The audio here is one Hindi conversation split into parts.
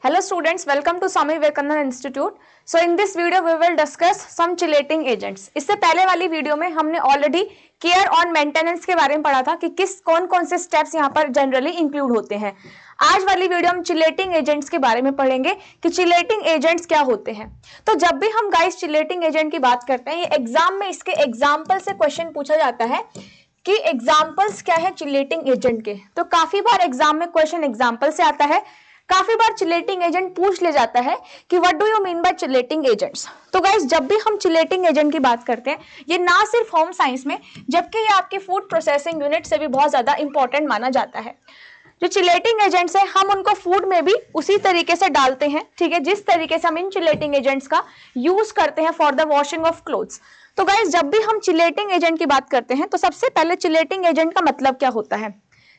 Hello students, welcome to Swami Vivekananda Institute. So in this video we will discuss some chelating agents. इससे पहले वाली वीडियो में हमने ऑलरेडी केयर ऑन मेंटेनेंस के बारे में पढ़ा था कि कौन कौन से स्टेप्स यहाँ पर जनरली इंक्लूड होते हैं। आज वाली वीडियो हम चिलेटिंग एजेंट्स के बारे में पढ़ेंगे कि चिलेटिंग एजेंट्स क्या होते हैं। तो जब भी हम गाइस चिलेटिंग एजेंट की बात करते हैं, ये एग्जाम में इसके एग्जाम्पल से क्वेश्चन पूछा जाता है कि एग्जाम्पल्स क्या है चिलेटिंग एजेंट के। तो काफी बार एग्जाम में क्वेश्चन एग्जाम्पल से आता है, काफी बार चिलेटिंग एजेंट पूछ ले जाता है कि what do you mean by chelating agents. तो गाइस जब भी हम चिलेटिंग एजेंट की बात करते हैं, ये ना सिर्फ होम साइंस में जबकि ये आपकी फूड प्रोसेसिंग यूनिट से भी बहुत ज्यादा इंपॉर्टेंट माना जाता है। जो चिलेटिंग एजेंट्स है हम उनको फूड में भी उसी तरीके से डालते हैं, ठीक है, जिस तरीके से हम इन चिलेटिंग एजेंट्स का यूज करते हैं for the washing of clothes. तो गाइस जब भी हम चिलेटिंग एजेंट की बात करते हैं तो सबसे पहले चिलेटिंग एजेंट का मतलब क्या होता है।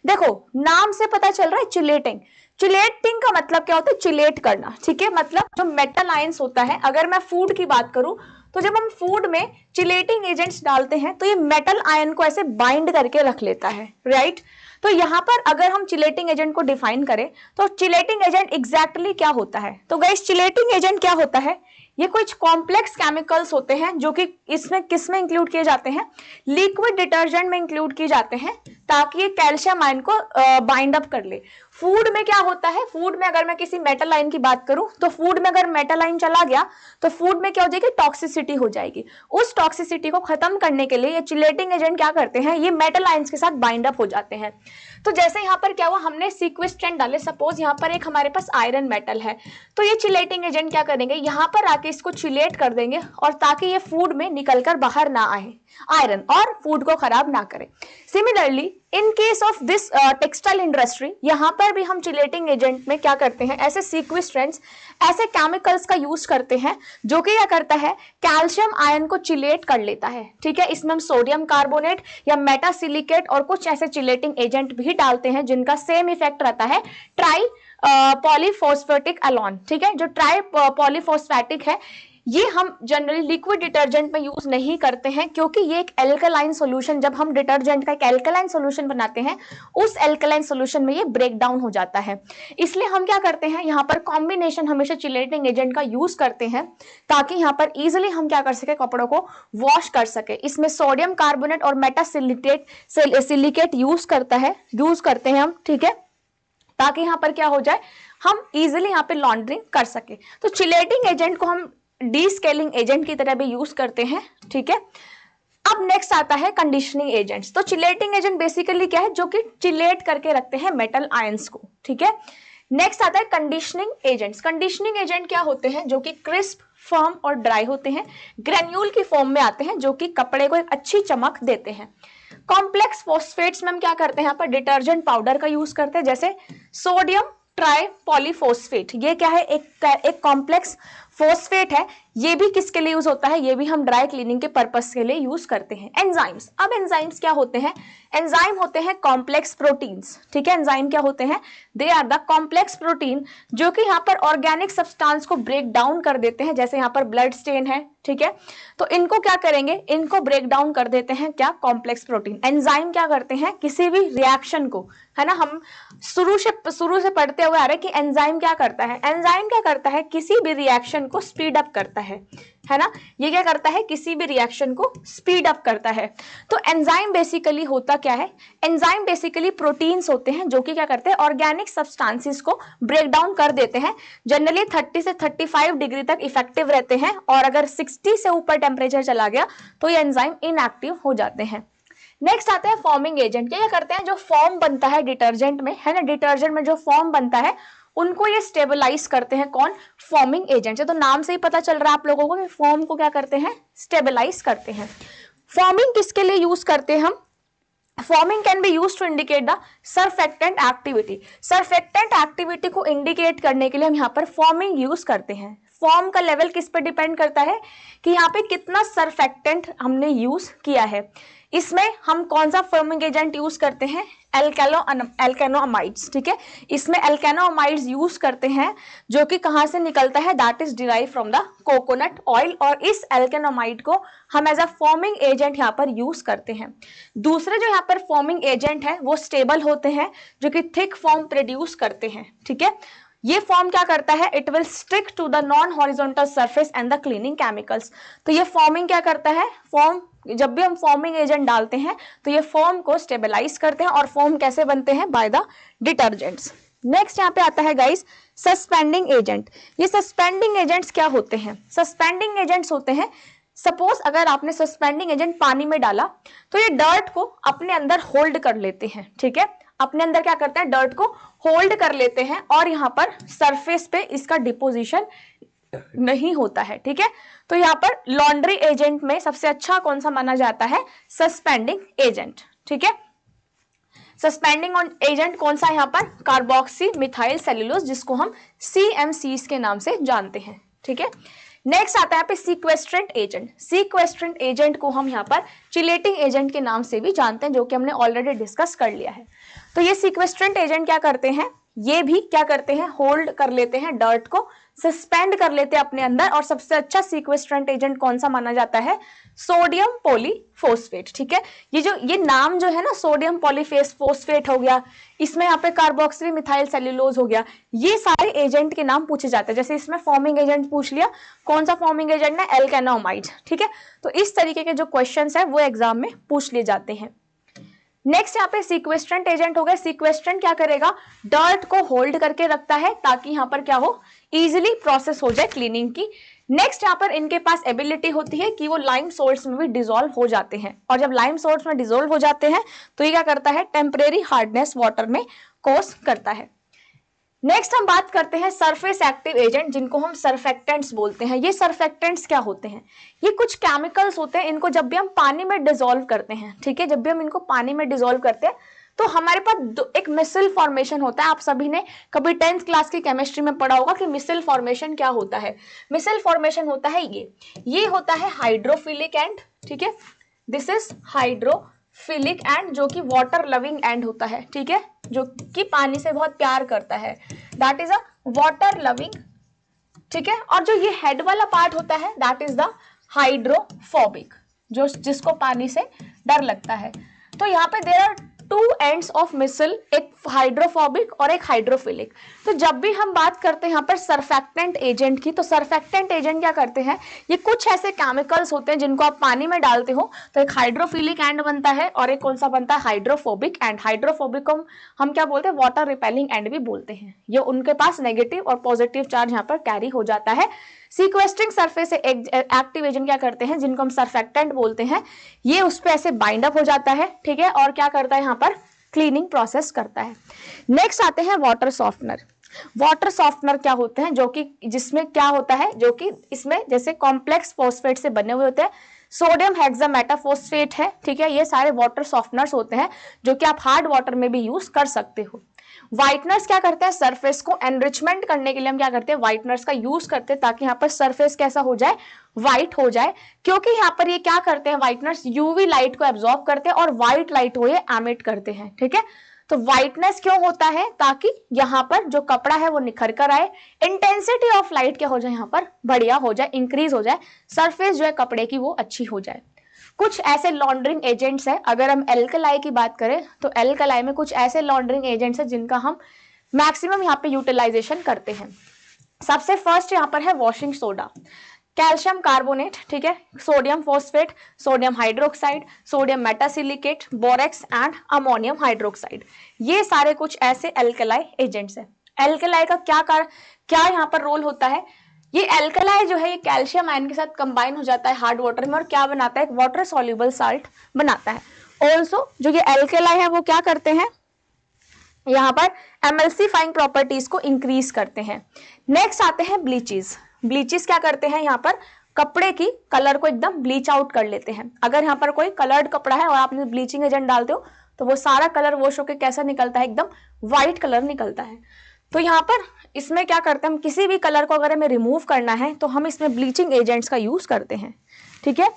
देखो नाम से पता चल रहा है चिलेटिंग। चिलेटिंग का मतलब क्या होता है, चिलेट करना, ठीक है। मतलब जो मेटल आयंस होता है, अगर मैं फूड की बात करूं तो जब हम फूड में चिलेटिंग एजेंट्स डालते हैं तो ये मेटल आयन को ऐसे बाइंड करके रख लेता है, राइट। तो यहाँ पर अगर हम चिलेटिंग एजेंट को डिफाइन करें तो चिलेटिंग एजेंट एग्जैक्टली क्या होता है। तो गाइस चिलेटिंग एजेंट क्या होता है, ये कुछ कॉम्प्लेक्स केमिकल्स होते हैं जो कि इसमें किस में इंक्लूड किए जाते हैं, लिक्विड डिटर्जेंट में इंक्लूड किए जाते हैं ताकि ये कैल्शियम आयन को बाइंड अप कर ले। फूड में क्या होता है, फूड में अगर मैं किसी मेटल आयन की बात करूं तो फूड में अगर मेटल आयन चला गया तो फूड में क्या हो जाएगी, टॉक्सिसिटी हो जाएगी। उस टॉक्सिसिटी को खत्म करने के लिए ये चिलेटिंग एजेंट क्या करते हैं, ये मेटल आयंस के साथ बाइंड अप हो जाते हैं। तो जैसे यहाँ पर क्या हुआ, हमने सीक्वेस्ट्रेंट डाले, सपोज यहाँ पर एक हमारे पास आयरन मेटल है, तो ये चिलेटिंग एजेंट क्या करेंगे, यहाँ पर आके इसको चिलेट कर देंगे और ताकि ये फूड में निकलकर बाहर ना आए आयरन और फूड को खराब ना करे। Similarly in case of this textile industry, यहाँ पर भी हम चिलेटिंग एजेंट में क्या करते हैं, ऐसे सीक्वेस्ट्रेंट्स, ऐसे केमिकल्स का यूज करते हैं जो कि क्या करता है, कैल्शियम आयन को चिलेट कर लेता है, ठीक है। इसमें हम सोडियम कार्बोनेट या मेटासिलिकेट और कुछ ऐसे चिलेटिंग एजेंट भी डालते हैं जिनका सेम इफेक्ट रहता है, ट्राई पॉलीफॉस्फेटिक एलॉन, ठीक है। जो ट्राई पॉलीफॉस्फेटिक है ये हम जनरली लिक्विड डिटर्जेंट में यूज नहीं करते हैं क्योंकि ये एक एल्कलाइन सॉल्यूशन, जब हम डिटर्जेंट का एक एल्कलाइन सॉल्यूशन बनाते हैं उस एल्कलाइन सॉल्यूशन में ये ब्रेक डाउन हो जाता है। इसलिए हम क्या करते हैं, यहाँ पर कॉम्बिनेशन हमेशा चिलेटिंग एजेंट का यूज करते हैं ताकि यहाँ पर इजिली हम क्या कर सके, कपड़ों को वॉश कर सके। इसमें सोडियम कार्बोनेट और मेटासिलिकेट यूज करते हैं हम, ठीक है, ताकि यहाँ पर क्या हो जाए, हम इजिली यहाँ पे लॉन्ड्रिंग कर सके। तो चिलेटिंग एजेंट को हम डीस्केलिंग एजेंट की तरह भी यूज करते हैं, ठीक है। अब नेक्स्ट आता है कंडीशनिंग एजेंट्स। तो चिलेटिंग एजेंट बेसिकली क्या है, जो कि चिलेट करके रखते हैं मेटल आयंस को, ठीक है। नेक्स्ट आता है कंडीशनिंग एजेंट्स। कंडीशनिंग एजेंट क्या होते हैं, जो कि क्रिस्प, फर्म और ड्राई होते हैं, ग्रेन्यूल की फॉर्म में आते हैं जो कि कपड़े को एक अच्छी चमक देते हैं। कॉम्प्लेक्स फॉस्फेट्स में हम क्या करते हैं, यहाँ पर डिटर्जेंट पाउडर का यूज करते हैं, जैसे सोडियम ट्राई पॉलीफॉस्फेट, ये क्या है, एक कॉम्प्लेक्स फॉस्फेट है। ये भी किसके लिए यूज होता है, ये भी हम ड्राई क्लीनिंग के पर्पस के लिए यूज करते हैं। एंजाइम्स, अब एंजाइम्स क्या होते हैं, एंजाइम होते हैं कॉम्प्लेक्स प्रोटीन्स, ठीक है। एंजाइम क्या होते हैं, they are the complex protein जो कि यहाँ पर ऑर्गेनिक सब्सटेंस को ब्रेक डाउन कर देते हैं, जैसे यहाँ पर ब्लड स्टेन है, ठीक है। तो इनको क्या करेंगे, इनको ब्रेक डाउन कर देते हैं क्या, कॉम्प्लेक्स प्रोटीन। एंजाइम क्या करते हैं, किसी भी रिएक्शन को, है ना, हम शुरू से पढ़ते हुए आ रहे कि एंजाइम क्या करता है, एंजाइम क्या करता है, किसी भी रिएक्शन को स्पीड अप करता है ना। ये क्या करता है, किसी भी रिएक्शन को स्पीड अप करता है। तो एंजाइम बेसिकली होता क्या है, एंजाइम बेसिकली प्रोटीन्स होते हैं जो कि क्या करते हैं, ऑर्गेनिक सब्सटेंसेस को ब्रेक डाउन कर देते हैं। जनरली 30 से 35 डिग्री तक इफेक्टिव रहते हैं और अगर 60 से ऊपर टेम्परेचर चला गया तो ये एंजाइम इनएक्टिव हो जाते हैं। नेक्स्ट आते हैं फॉर्मिंग एजेंट। क्या करते हैं, जो फॉर्म बनता है डिटर्जेंट में, है ना, डिटर्जेंट में जो फॉर्म बनता है उनको ये स्टेबलाइज करते हैं, कौन, फॉर्मिंग एजेंट। तो नाम से ही पता चल रहा है आप लोगों को कि फॉर्म को क्या करते हैं, स्टेबलाइज करते हैं। फॉर्मिंग किसके लिए यूज करते हैं हम, foaming can be use to indicate the surfactant activity. Surfactant activity को इंडिकेट करने के लिए हम यहाँ पर फॉर्मिंग यूज करते हैं। फॉर्म का लेवल किस पर डिपेंड करता है कि यहाँ पे कितना सरफेक्टेंट हमने यूज किया है। इसमें हम कौन सा फॉर्मिंग एजेंट यूज करते हैं, एल्केनोअमाइड्स, ठीक है। इसमें एल्केनोअमाइड्स यूज करते हैं जो कि कहां से निकलता है, that is derive from the coconut oil, और इस एल्केनोअमाइड को हम एज अ फॉर्मिंग एजेंट यहाँ पर यूज करते हैं। दूसरे जो यहाँ पर फॉर्मिंग एजेंट है वो स्टेबल होते हैं जो कि थिक फॉर्म प्रोड्यूस करते हैं, ठीक है। ये फॉर्म क्या करता है, it will stick to the non horizontal surface and the cleaning chemicals. तो ये फॉर्मिंग क्या करता है, फॉर्म, जब भी हम फॉर्मिंग एजेंट डालते हैं तो ये फॉर्म को स्टेबलाइज करते हैं, और फॉर्म कैसे बनते हैं, बाय द डिटर्जेंट्स। नेक्स्ट यहाँ पे आता है गाइस सस्पेंडिंग एजेंट। ये सस्पेंडिंग एजेंट्स क्या होते हैं, सस्पेंडिंग एजेंट्स होते हैं, सपोज अगर आपने सस्पेंडिंग एजेंट पानी में डाला तो ये डर्ट को अपने अंदर होल्ड कर लेते हैं, ठीक है, अपने अंदर क्या करते हैं, डर्ट को होल्ड कर लेते हैं, और यहाँ पर सरफेस पे इसका डिपोजिशन नहीं होता है, ठीक है। तो यहाँ पर लॉन्ड्री एजेंट में सबसे अच्छा कौन सा माना जाता है, सस्पेंडिंग एजेंट, ठीक है। सस्पेंडिंग एजेंट कौन सा, यहाँ पर कार्बोक्सी मिथाइल सेल्यूलोज, जिसको हम CMCs के नाम से जानते हैं, ठीक है। नेक्स्ट आता है यहाँ पे सीक्वेस्ट्रेंट एजेंट। सीक्वेस्ट्रेंट एजेंट को हम यहाँ पर चिलेटिंग एजेंट के नाम से भी जानते हैं, जो कि हमने ऑलरेडी डिस्कस कर लिया है। तो ये सीक्वेस्ट्रेंट एजेंट क्या करते हैं, ये भी क्या करते हैं, होल्ड कर लेते हैं, डर्ट को सस्पेंड कर लेते हैं अपने अंदर। और सबसे अच्छा सीक्वेस्ट्रेंट एजेंट कौन सा माना जाता है, सोडियम पॉलीफॉस्फेट, ठीक है। ये नाम जो है ना, सोडियम पॉलीफॉस्फेट हो गया, इसमें यहाँ पे कार्बोक्सिल मिथाइल सेल्यूलोज हो गया, ये सारे एजेंट के नाम पूछे जाते हैं। जैसे इसमें फॉर्मिंग एजेंट पूछ लिया, कौन सा फॉर्मिंग एजेंट है, एल्केनोमाइड, ठीक है। तो इस तरीके के जो क्वेश्चंस है वो एग्जाम में पूछ लिए जाते हैं। नेक्स्ट यहाँ पे सीक्वेस्ट्रेंट एजेंट हो गया। सीक्वेस्ट्रेंट क्या करेगा, डर्ट को होल्ड करके रखता है ताकि यहाँ पर क्या हो, इजीली प्रोसेस हो जाए क्लीनिंग की। नेक्स्ट यहाँ पर इनके पास एबिलिटी होती है कि वो लाइम सोल्ट्स में भी डिसॉल्व हो जाते हैं, और जब लाइम सोल्ट्स में डिसॉल्व हो जाते हैं तो ये क्या करता है, टेम्परेरी हार्डनेस वाटर में कॉज करता है। नेक्स्ट हम बात करते हैं सरफेस एक्टिव एजेंट, जिनको हम सर्फेक्टेंट्स बोलते हैं। ये सर्फेक्टेंट्स क्या होते हैं, ये कुछ केमिकल्स होते हैं, इनको जब भी हम पानी में डिसॉल्व करते हैं, ठीक है, जब भी हम इनको पानी में डिसॉल्व करते हैं तो हमारे पास एक मिसल फॉर्मेशन होता है। आप सभी ने कभी 10th क्लास की केमिस्ट्री में पढ़ा होगा कि मिसल फॉर्मेशन क्या होता है। मिसल फॉर्मेशन होता है ये होता है हाइड्रोफिलिक एंड, ठीक है, दिस इज हाइड्रोफिलिक एंड, जो कि वाटर लविंग एंड होता है, ठीक है, जो कि पानी से बहुत प्यार करता है, that is a water loving, ठीक है। और जो ये हेड वाला पार्ट होता है दैट इज द हाइड्रोफोबिक, जो जिसको पानी से डर लगता है। तो यहाँ पे देयर आर 2 एंड्स ऑफ मिसल, एक हाइड्रोफोबिक और एक हाइड्रोफिलिक। तो जब भी हम बात करते हैं यहाँ पर सर्फेक्टेंट एजेंट की, तो सर्फेक्टेंट एजेंट क्या करते हैं, ये कुछ ऐसे केमिकल्स होते हैं जिनको आप पानी में डालते हो तो एक हाइड्रोफिलिक एंड बनता है, और एक कौन सा बनता है, हाइड्रोफोबिक एंड। हाइड्रोफोबिक को हम क्या बोलते हैं, वाटर रिपेलिंग एंड भी बोलते हैं। ये उनके पास नेगेटिव और पॉजिटिव चार्ज यहाँ पर कैरी हो जाता है। सीक्वेस्ट्रिंग सरफेस से एक्टिव एजेंट क्या करते हैं, जिनको हम सर्फेक्टेंट बोलते हैं, ये उस पे ऐसे बाइंड अप हो जाता है, ठीक है, और क्या करता है, यहाँ पर क्लीनिंग प्रोसेस करता है। नेक्स्ट आते हैं वाटर सॉफ्टनर। वाटर सॉफ्टनर क्या होते हैं, जो कि जिसमें क्या होता है, जो कि इसमें जैसे कॉम्प्लेक्स फॉस्फेट से बने हुए होते हैं, सोडियम हेक्सामेटाफॉस्फेट है, ठीक है, ये सारे वाटर सॉफ्टनर्स होते हैं जो कि आप हार्ड वाटर में भी यूज कर सकते हो। व्हाइटनर्स क्या करते हैं, सरफेस को एनरिचमेंट करने के लिए हम क्या करते हैं, व्हाइटनर्स का यूज करते हैं, ताकि यहाँ पर सरफेस कैसा हो जाए, व्हाइट हो जाए। क्योंकि यहाँ पर ये क्या करते हैं, व्हाइटनर्स यूवी लाइट को एब्जॉर्ब करते हैं और व्हाइट लाइट को ये एमिट करते हैं, ठीक है। तो व्हाइटनेस क्यों होता है, ताकि यहाँ पर जो कपड़ा है वो निखर कर आए, इंटेंसिटी ऑफ लाइट क्या हो जाए, यहाँ पर बढ़िया हो जाए, इंक्रीज हो जाए, सरफेस जो है कपड़े की वो अच्छी हो जाए। कुछ ऐसे लॉन्ड्रिंग एजेंट्स हैं, अगर हम एल्कलाई की बात करें तो एल्कलाई में कुछ ऐसे लॉन्ड्रिंग एजेंट्स हैं जिनका हम मैक्सिमम यहाँ पे यूटिलाइजेशन करते हैं। सबसे फर्स्ट यहाँ पर है वॉशिंग सोडा, कैल्शियम कार्बोनेट, ठीक है, sodium phosphate, sodium hydroxide, sodium metasilicate, borax and ammonium hydroxide, ये सारे कुछ ऐसे एल्कलाई एजेंट्स हैं। एल्कलाई का क्या यहाँ पर रोल होता है, ये एल्कलाई जो है ये कैल्शियम आयन के साथ कंबाइन हो जाता है हार्ड वाटर में और क्या बनाता है, एक वाटर सॉल्युबल साल्ट बनाता है। ऑल्सो जो ये एल्कलाई है वो क्या करते हैं, यहाँ पर एमल्सिफाइंग प्रॉपर्टीज को इंक्रीज करते हैं। नेक्स्ट आते हैं ब्लीचेस। ब्लीचेस क्या करते हैं, यहाँ पर कपड़े की कलर को एकदम ब्लीच आउट कर लेते हैं। अगर यहाँ पर कोई कलर्ड कपड़ा है और आपने ब्लीचिंग एजेंट डालते हो तो वो सारा कलर वॉश होकर कैसा निकलता है, एकदम व्हाइट कलर निकलता है। तो यहाँ पर इसमें क्या करते हैं, हम किसी भी कलर को अगर हमें रिमूव करना है तो हम इसमें ब्लीचिंग एजेंट्स का यूज करते हैं, ठीक है।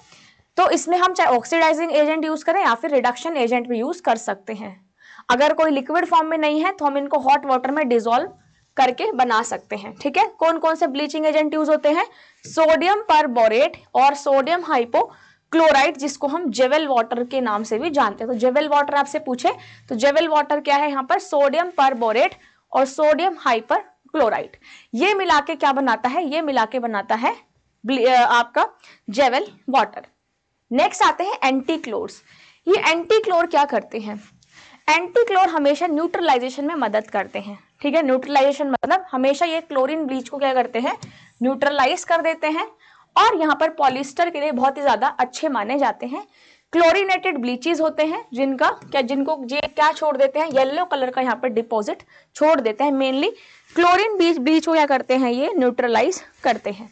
तो इसमें हम चाहे ऑक्सीडाइजिंग एजेंट यूज करें या फिर रिडक्शन एजेंट भी यूज कर सकते हैं। अगर कोई लिक्विड फॉर्म में नहीं है तो हम इनको हॉट वाटर में डिसॉल्व करके बना सकते हैं, ठीक है। कौन कौन से ब्लीचिंग एजेंट यूज होते हैं, सोडियम परबोरेट और सोडियम हाइपोक्लोराइड, जिसको हम जेवेल वाटर के नाम से भी जानते हैं। तो जेवेल वाटर आपसे पूछे तो जेवेल वाटर क्या है, यहाँ पर सोडियम परबोरेट और सोडियम हाइपर क्लोराइड। ये मिला के क्या बनाता है, ये मिला के बनाता है आपका जेवल वाटर। नेक्स्ट आते हैं एंटीक्लोर्स। ये एंटीक्लोर क्या करते हैं, एंटीक्लोर हमेशा न्यूट्रलाइजेशन में मदद करते हैं, ठीक है। न्यूट्रलाइजेशन मतलब हमेशा ये क्लोरीन ब्लीच को क्या करते हैं, न्यूट्रलाइज कर देते हैं, और यहाँ पर पॉलिस्टर के लिए बहुत ही ज्यादा अच्छे माने जाते हैं। क्लोरीनेटेड ब्लीचेस होते हैं जिनको ये क्या छोड़ देते हैं, येलो कलर का यहाँ पर डिपॉजिट छोड़ देते हैं। मेनली क्लोरीन ब्लीच को क्या करते हैं, ये न्यूट्रलाइज करते हैं।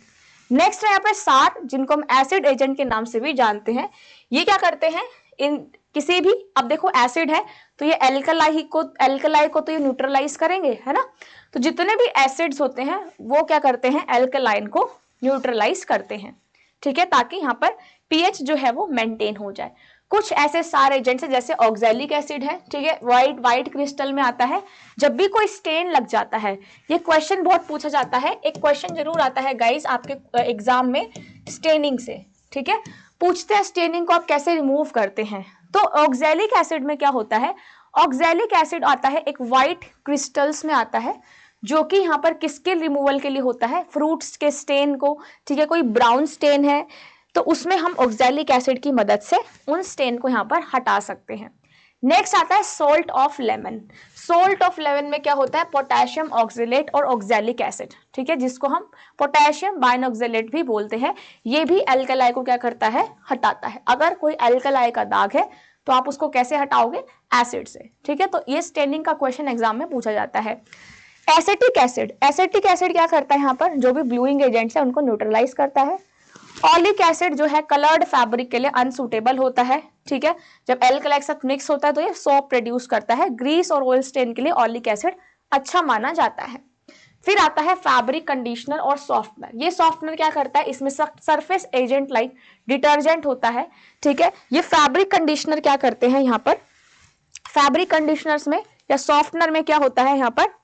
नेक्स्ट है यहाँ पे सार, जिनको हम एसिड एजेंट के नाम से भी जानते हैं। ये क्या करते हैं, इन किसी भी, अब देखो एसिड है तो ये एल्कलाई को तो ये न्यूट्रलाइज करेंगे, है ना। तो जितने भी एसिड्स होते हैं वो क्या करते हैं, एल्कलाइन को न्यूट्रलाइज करते हैं, ठीक है, ताकि यहाँ पर पीएच जो है वो मेंटेन हो जाए। कुछ ऐसे सारे एजेंट्स हैं जैसे ऑक्सैलिक एसिड है, ठीक है, व्हाइट क्रिस्टल में आता है। जब भी कोई स्टेन लग जाता है, ये क्वेश्चन बहुत पूछा जाता है, एक क्वेश्चन जरूर आता है गाइस आपके एग्जाम में स्टेनिंग से, ठीक है, पूछते हैं स्टेनिंग को आप कैसे रिमूव करते हैं। तो ऑक्सैलिक एसिड में क्या होता है, ऑक्सैलिक एसिड आता है एक व्हाइट क्रिस्टल्स में आता है, जो कि यहाँ पर किसके रिमूवल के लिए होता है, फ्रूट्स के स्टेन को, ठीक है, कोई ब्राउन स्टेन है तो उसमें हम ऑक्सैलिक एसिड की मदद से उन स्टेन को यहाँ पर हटा सकते हैं। नेक्स्ट आता है salt of lemon. Salt of lemon में क्या होता है, पोटेशियम ऑक्सलेट और ऑक्सैलिक एसिड, ठीक है, जिसको हम पोटेशियम बाइनऑक्सलेट भी बोलते हैं। ये भी एल्कलाई को क्या करता है, हटाता है। अगर कोई एल्कलाई का दाग है तो आप उसको कैसे हटाओगे, एसिड से, ठीक है। तो ये स्टेनिंग का क्वेश्चन एग्जाम में पूछा जाता है। एसिटिक एसिड, एसिटिक एसिड क्या करता है, यहाँ पर जो भी ब्लूइंग एजेंट्स है उनको न्यूट्रलाइज करता है। ऑलिक एसिड जो है कलर्ड फैब्रिक के लिए अनसुटेबल होता है, ठीक है, जब एल्कलाई के साथ मिक्स होता है तो ये सोप प्रोड्यूस करता है। ग्रीस और ऑयल स्टेन के लिए ऑलिक एसिड अच्छा माना जाता है। फिर आता है फैब्रिक कंडीशनर और सॉफ्टनर। ये सॉफ्टनर क्या करता है, इसमें सरफेस एजेंट लाइक डिटर्जेंट होता है, ठीक है। ये फैब्रिक कंडीशनर क्या करते हैं, यहाँ पर फैब्रिक कंडीशनर्स में या सॉफ्टनर में क्या होता है, यहाँ पर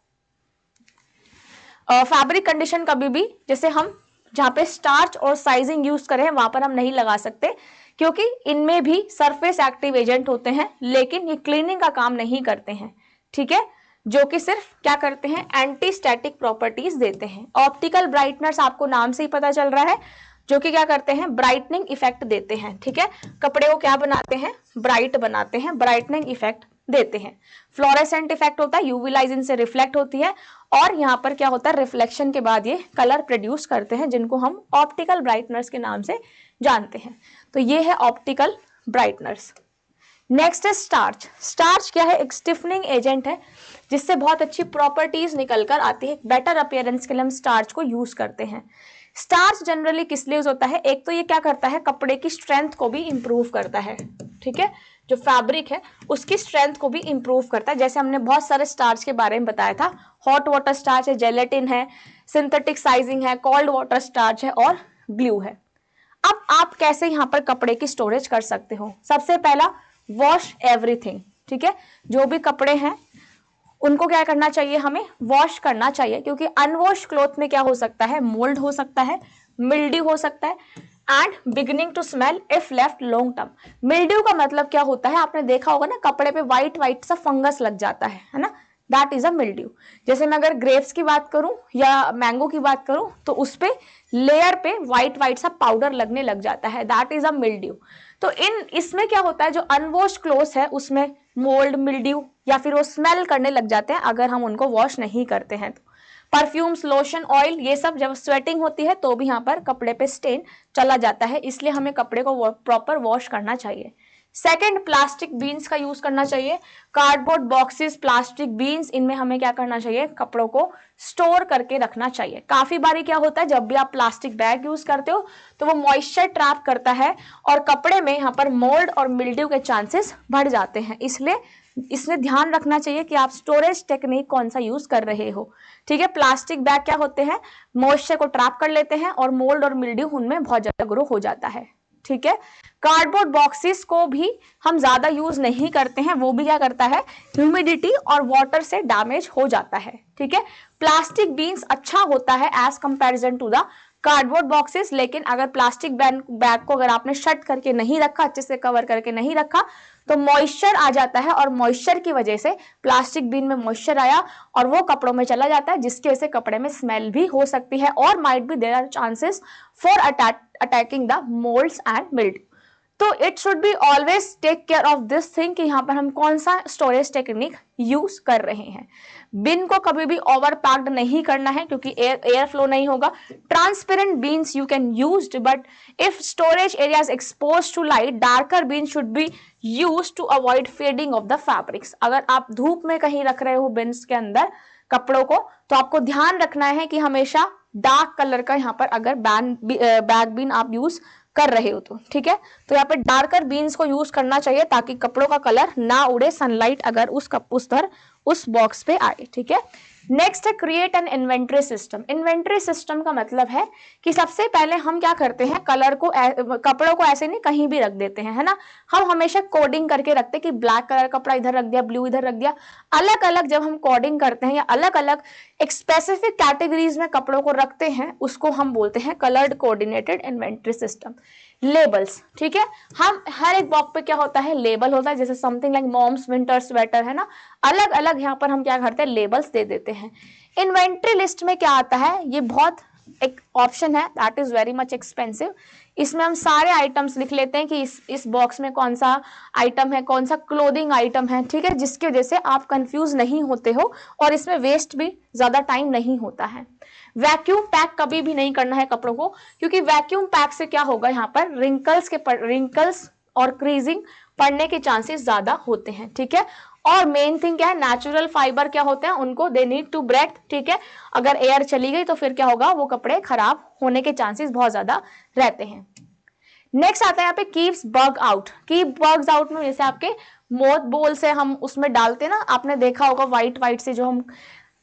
फैब्रिक कंडीशन कभी भी, जैसे हम जहां पे स्टार्च और साइजिंग यूज करें वहां पर हम नहीं लगा सकते, क्योंकि इनमें भी सरफेस एक्टिव एजेंट होते हैं, लेकिन ये क्लीनिंग का काम नहीं करते हैं, ठीक है, जो कि सिर्फ क्या करते हैं, एंटी स्टैटिक प्रॉपर्टीज देते हैं। ऑप्टिकल ब्राइटनर्स आपको नाम से ही पता चल रहा है, जो कि क्या करते हैं, ब्राइटनिंग इफेक्ट देते हैं, ठीक है, कपड़े को क्या बनाते हैं, ब्राइट बनाते हैं, ब्राइटनिंग इफेक्ट देते हैं। फ्लोरेसेंट इफेक्ट होता है, यूवी लाइट इनसे रिफ्लेक्ट होती है, और यहाँ पर क्या होता है, रिफ्लेक्शन के बाद ये कलर प्रोड्यूस करते हैं, जिनको हम ऑप्टिकल ब्राइटनर्स के नाम से जानते हैं। तो ये है ऑप्टिकल ब्राइटनर्स। नेक्स्ट है स्टार्च। स्टार्च क्या है, एक स्टिफनिंग एजेंट है, जिससे बहुत अच्छी प्रॉपर्टीज निकल कर आती है। बेटर अपीयरेंस के लिए हम स्टार्च को यूज करते हैं। स्टार्च जनरली किस लिए यूज होता है, एक तो ये क्या करता है, कपड़े की स्ट्रेंथ को भी इंप्रूव करता है, ठीक है, जो फैब्रिक है उसकी स्ट्रेंथ को भी इंप्रूव करता है। जैसे हमने बहुत सारे स्टार्च के बारे में बताया था, हॉट वाटर स्टार्च है, जेलेटिन है, सिंथेटिक साइजिंग है, कोल्ड वाटर स्टार्च है और ग्लू है। अब आप कैसे यहाँ पर कपड़े की स्टोरेज कर सकते हो, सबसे पहला वॉश एवरीथिंग, ठीक है, जो भी कपड़े हैं उनको क्या करना चाहिए, हमें वॉश करना चाहिए, क्योंकि अनवॉश क्लॉथ में क्या हो सकता है, मोल्ड हो सकता है, मिल्ड्यू हो सकता है, and beginning to smell if left long term. Mildew का मतलब क्या होता है, आपने देखा होगा ना, कपड़े पे व्हाइट सा फंगस लग जाता है ना, दैट इज अ मिल्ड्यू। जैसे मैं अगर ग्रेप्स की बात करूं या मैंगो की बात करूं तो उस पे लेयर पे व्हाइट सा पाउडर लगने लग जाता है, दैट इज अ मिल्ड्यू। तो इसमें क्या होता है, जो अनवॉश क्लोथ्स है उसमें मोल्ड, मिल्ड्यू या फिर वो स्मेल करने लग जाते हैं अगर हम उनको वॉश नहीं करते हैं तो। परफ्यूम्स, लोशन, ऑयल, ये सब जब स्वेटिंग होती है तो भी यहाँ पर कपड़े पे स्टेन चला जाता है, इसलिए हमें कपड़े को प्रॉपर वॉश करना चाहिए। सेकंड, प्लास्टिक बीन्स का यूज करना चाहिए। कार्डबोर्ड बॉक्सेस, प्लास्टिक बीन्स, इनमें हमें क्या करना चाहिए, कपड़ों को स्टोर करके रखना चाहिए। काफी बारी क्या होता है, जब भी आप प्लास्टिक बैग यूज करते हो तो वो मॉइस्चर ट्रैप करता है और कपड़े में यहाँ पर मोल्ड और मिल्ड्यू के चांसेस बढ़ जाते हैं, इसलिए इसमें ध्यान रखना चाहिए कि आप स्टोरेज टेक्निक कौन सा यूज कर रहे हो, ठीक है। प्लास्टिक बैग क्या होते हैं, मॉइस्चर को ट्रैप कर लेते हैं और मोल्ड और मिल्ड्यू उनमें बहुत ज्यादा ग्रो हो जाता है, ठीक है। कार्डबोर्ड बॉक्सेस को भी हम ज्यादा यूज नहीं करते हैं, वो भी क्या करता है, ह्यूमिडिटी और वाटर से डैमेज हो जाता है, ठीक है। प्लास्टिक बीन्स अच्छा होता है as comparison to the cardboard boxes, लेकिन अगर प्लास्टिक बैग को अगर आपने शट करके नहीं रखा, अच्छे से कवर करके नहीं रखा, तो मॉइस्चर आ जाता है और मॉइस्चर की वजह से प्लास्टिक बिन में मॉइस्चर आया और वो कपड़ों में चला जाता है, जिसकी वजह से कपड़े में स्मेल भी हो सकती है और might be there are chances for attacking the moulds and mildew. तो it should be always take care of this thing कि यहाँ पर हम कौन सा स्टोरेज टेक्निक यूज कर रहे हैं। बिन को कभी भी ओवर पैक्ड नहीं करना है क्योंकि एयर फ्लो नहीं होगा। Transparent bins you can use, but if storage area is expose to light, darker bin should be use to avoid fading of the fabrics. अगर आप धूप में कहीं रख रहे हो बिन्स के अंदर कपड़ों को, तो आपको ध्यान रखना है कि हमेशा डार्क कलर का यहाँ पर अगर बैग बीन आप यूज कर रहे हो तो ठीक है। तो यहाँ पे डार्कर बीन्स को यूज करना चाहिए ताकि कपड़ों का कलर ना उड़े, सनलाइट अगर उस बॉक्स पे आए, ठीक है। नेक्स्ट है create an inventory system. Inventory system का मतलब है कि सबसे पहले हम क्या करते हैं, कपड़ों को ऐसे नहीं कहीं भी रख देते हैं, है ना। हम हमेशा कोडिंग करके रखते हैं कि ब्लैक कलर कपड़ा इधर रख दिया, ब्लू इधर रख दिया। अलग अलग जब हम कोडिंग करते हैं या अलग अलग एक स्पेसिफिक कैटेगरीज में कपड़ों को रखते हैं, उसको हम बोलते हैं coloured coordinated inventory system. Labels, ठीक है, हम हर एक बॉक्स पे क्या होता है, लेबल होता है, जैसे something like mom's winter sweater, है ना। अलग अलग यहाँ पर हम क्या करते हैं, लेबल्स दे देते हैं। इन्वेंट्री लिस्ट में क्या आता है, ये बहुत एक ऑप्शन है, that is very much expensive. इसमें हम सारे आइटम्स लिख लेते हैं कि इस बॉक्स में कौन सा आइटम है, कौन सा क्लोथिंग आइटम है, ठीक है, जिसकी वजह से आप कंफ्यूज नहीं होते हो और इसमें वेस्ट भी ज्यादा टाइम नहीं होता है। वैक्यूम पैक कभी भी नहीं करना है कपड़ों को, क्योंकि वैक्यूम पैक से क्या होगा, यहाँ पर रिंकल्स और क्रीजिंग पड़ने के चांसेस ज्यादा होते हैं, ठीक है। और मेन थिंग क्या है, नेचुरल फाइबर क्या होते हैं, उनको दे नीड टू ब्रेथ, ठीक है। अगर एयर चली गई तो फिर क्या होगा, वो कपड़े खराब होने के चांसेस बहुत ज्यादा रहते हैं। नेक्स्ट आता है यहाँ पे keeps bug out. Keep bugs out में जैसे आपके मोथ बोल से हम उसमें डालते हैं ना, आपने देखा होगा व्हाइट से जो हम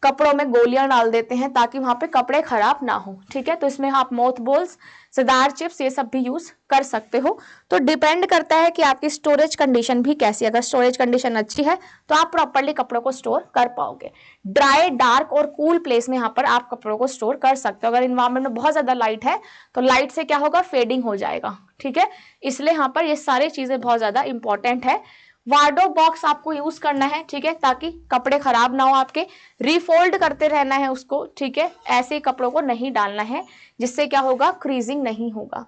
कपड़ों में गोलियां डाल देते हैं ताकि वहां पे कपड़े खराब ना हो, ठीक है। तो इसमें आप मोथ बोल्स, सदार चिप्स, ये सब भी यूज कर सकते हो। तो डिपेंड करता है कि आपकी स्टोरेज कंडीशन भी कैसी है। अगर स्टोरेज कंडीशन अच्छी है तो आप प्रॉपर्ली कपड़ों को स्टोर कर पाओगे। ड्राई, डार्क और कूल प्लेस में यहाँ पर आप कपड़ों को स्टोर कर सकते हो। अगर इन्वायरमेंट में बहुत ज्यादा लाइट है तो लाइट से क्या होगा, फेडिंग हो जाएगा, ठीक है। इसलिए यहाँ पर ये सारी चीजें बहुत ज्यादा इंपॉर्टेंट है। वार्डरोब बॉक्स आपको यूज करना है, ठीक है, ताकि कपड़े खराब ना हो आपके। रिफोल्ड करते रहना है उसको, ठीक है, ऐसे कपड़ों को नहीं डालना है, जिससे क्या होगा, क्रीजिंग नहीं होगा।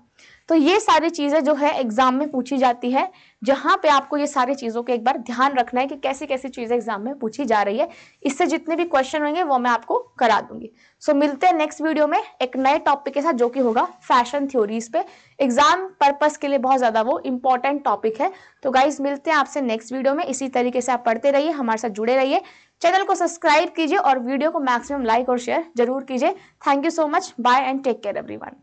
तो ये सारी चीजें जो है एग्जाम में पूछी जाती है, जहां पे आपको ये सारी चीजों का एक बार ध्यान रखना है कि कैसी कैसी चीजें एग्जाम में पूछी जा रही है। इससे जितने भी क्वेश्चन होंगे वो मैं आपको करा दूंगी। सो मिलते हैं नेक्स्ट वीडियो में एक नए टॉपिक के साथ, जो कि होगा फैशन थ्योरीज पे। एग्जाम पर्पस के लिए बहुत ज्यादा वो इंपॉर्टेंट टॉपिक है। तो गाइज मिलते हैं आपसे नेक्स्ट वीडियो में। इसी तरीके से आप पढ़ते रहिए, हमारे साथ जुड़े रहिए, चैनल को सब्सक्राइब कीजिए और वीडियो को मैक्सिमम लाइक और शेयर जरूर कीजिए। Thank you so much, bye and take care everyone.